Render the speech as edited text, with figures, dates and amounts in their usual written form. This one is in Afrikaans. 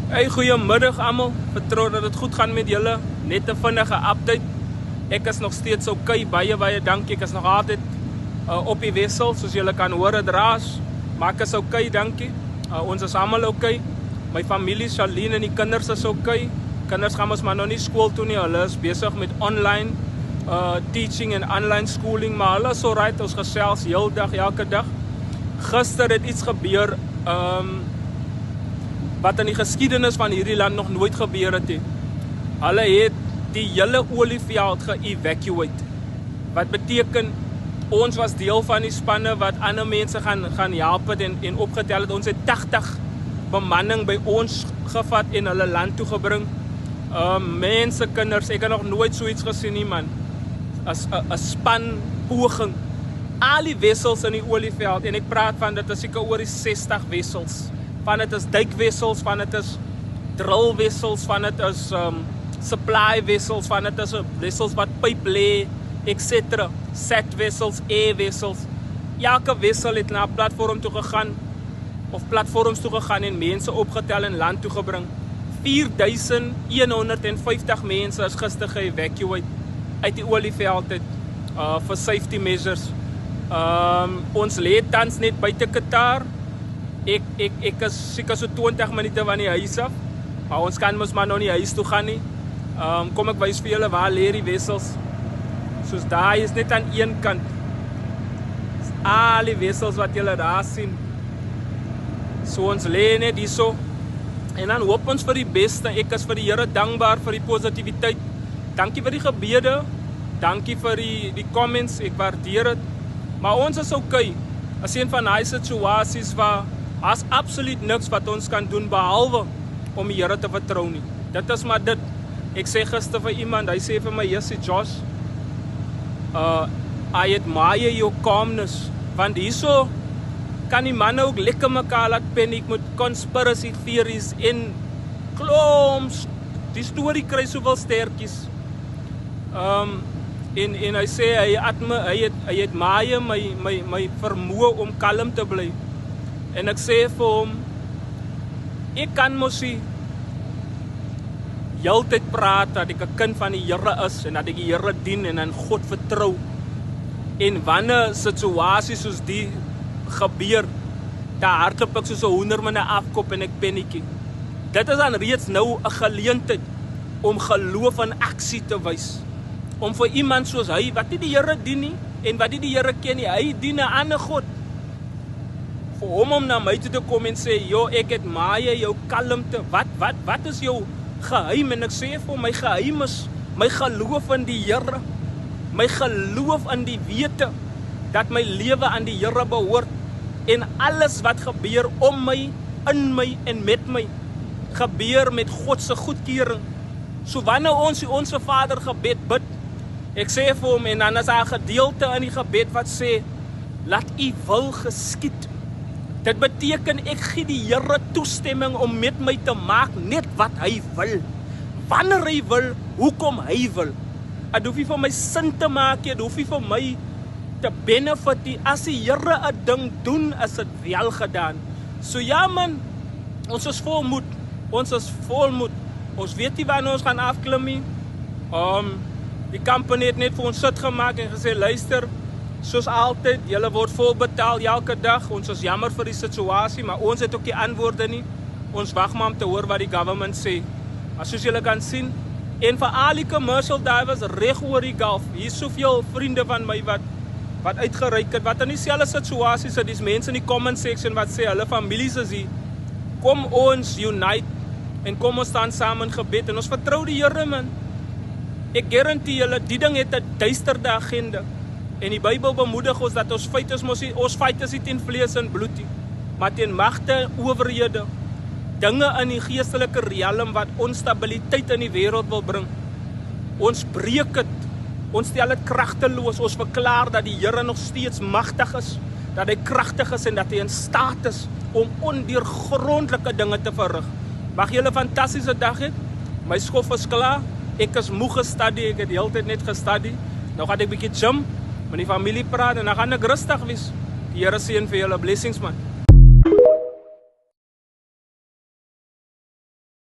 Hey, goeiemiddag almal. Vertrou dat dit goed gaan met julle. Net 'n vinnige update. Ek is nog steeds okay. Baie dankie. Ek is nog altyd op die wissel, soos julle kan hoor, dit raas. Maar ek is okay, dankie. Ons is almal okay. My familie, Charlene en die kinders is okay. Kinders gaan ons maar nog nie skool toe nie. Hulle is besig met online teaching en online schooling, maar hulle is alright. Ons gesels heeldag, elke dag. Gister het iets gebeur wat in die geskiedenis van hierdie land nog nooit gebeur het nie. Hulle het die hele olieveld ge-evacuate. Wat beteken, ons was deel van die spanne wat ander mense gaan help het en opgetel het. Ons het 80 bemanning by ons gevat en hulle land toe gebring. Mense, kinders, ek het nog nooit so iets gesien nie, man. 'n span poging. Al die wessels in die olieveld, en ek praat van dit is seker oor die 60 wessels. Van dit is duikwessels, van dit is drillwessels, van dit is supply wessels, van dit is wessels wat pyp lê, etc. Set wessels, air wessels. Elke wessel het na 'n platform toe gegaan, of platforms toe gegaan en mense opgetel en land toe gebring. 4150 mense is gister ge-evacuate uit die olieveld uit vir safety measures. Ons lê tans net buite Qatar. Ek is seker so 20 minute van die huis af, maar ons kan mos maar nog nie huis toe gaan nie. Kom ek wys vir julle waar lê die wessels. Soos daai is net aan een kant. Al die wessels wat julle daar sien. So ons lê net hierso. En dan hoop ons vir die beste. Ek is vir die Here dankbaar vir die positiwiteit. Dankie vir die gebede. Dankie vir die comments. Ek waardeer dit. Maar ons is okay. As een van daai situasies waar as absoluut niks wat ons kan doen behalwe om die Here te vertrou nie. Dit is maar dit. Ek sê gister vir iemand, hy sê vir my, Jessie Josh, I admire your calmness. Want hierso kan die manne ook lekker mekaar laat paniek met conspiracy theories en klomps. Die storie kry soveel sterkies. En hy sê hy admire my vermoë om kalm te bly. En ek sê vir hom, ek kan mos nie heeltyd praat dat ek 'n kind van die Here is en dat ek die Here dien en aan God vertrou. En wanneer situasies soos die gebeur, daar hardloop ek soos 'n hoender met 'n afkop en ek paniekie. Dit is dan reeds nou 'n geleentheid om geloof in aksie te wys. Om vir iemand soos hy, wat nie die Here dien nie, en wat nie die Here ken nie, hy dien 'n ander God. Vir hom om na my toe te kom en sê, "Jo, ek het maaie jou kalmte. Wat is jou geheim?" En ek sê vir my geheim is my geloof in die Here. My geloof in die wete dat my lewe aan die Here behoort en alles wat gebeur om my, in my en met my gebeur met God se goedkeuring. So wanneer ons die Onse Vader gebed bid, ek sê vir hom, en dan is daar 'n gedeelte in die gebed wat sê, "Laat U wil geskied." Dit beteken ek gee die Here toestemming om met my te maak net wat hy wil. Wanneer hy wil, hoekom hy wil. Dit hoef nie vir my sin te maak nie, dit hoef nie vir my te benefit nie. As die Here 'n ding doen, is dit wel gedaan. So ja man, ons is vol moed. Ons is vol moed. Ons weet nie wanneer ons gaan afklim nie. Die company het net vir ons sit gemaak en gesê, luister, soos altyd, julle word vol betaal elke dag. Ons is jammer vir die situasie, maar ons het ook die antwoorde nie. Ons wag maar om te hoor wat die government sê. Maar soos julle kan sien, en vir al die commercial divers reg oor die Gulf, hier is soveel vriende van my wat uitgereik het, wat in dieselfde situasie sit, dis mense in die comment section wat sê, hulle families is hier. Kom ons unite, en kom ons staan saam in gebed, en ons vertrou die Here, man. Ek garandeer julle, die ding het 'n duisterde agenda. En die Bybel bemoedig ons dat ons fight is nie teen vlees en bloed nie, maar teen magte en owerhede, dinge in die geestelike realm wat onstabiliteit in die wêreld wil bring. Ons breek dit, ons stel dit kragteloos, ons verklaar dat die Here nog steeds magtig is, dat hy kragtig is en dat hy in staat is om ondeurgrondelike dinge te verrig. Mag julle 'n fantastiese dag hê. My skof is klaar. Ek is moeg gestudie, ek het die hele tyd net gestudie. Nou gaan ek 'n bietjie gym, met die familie praat en dan gaan ek rustig wees. Die Here seën vir julle, blessings man.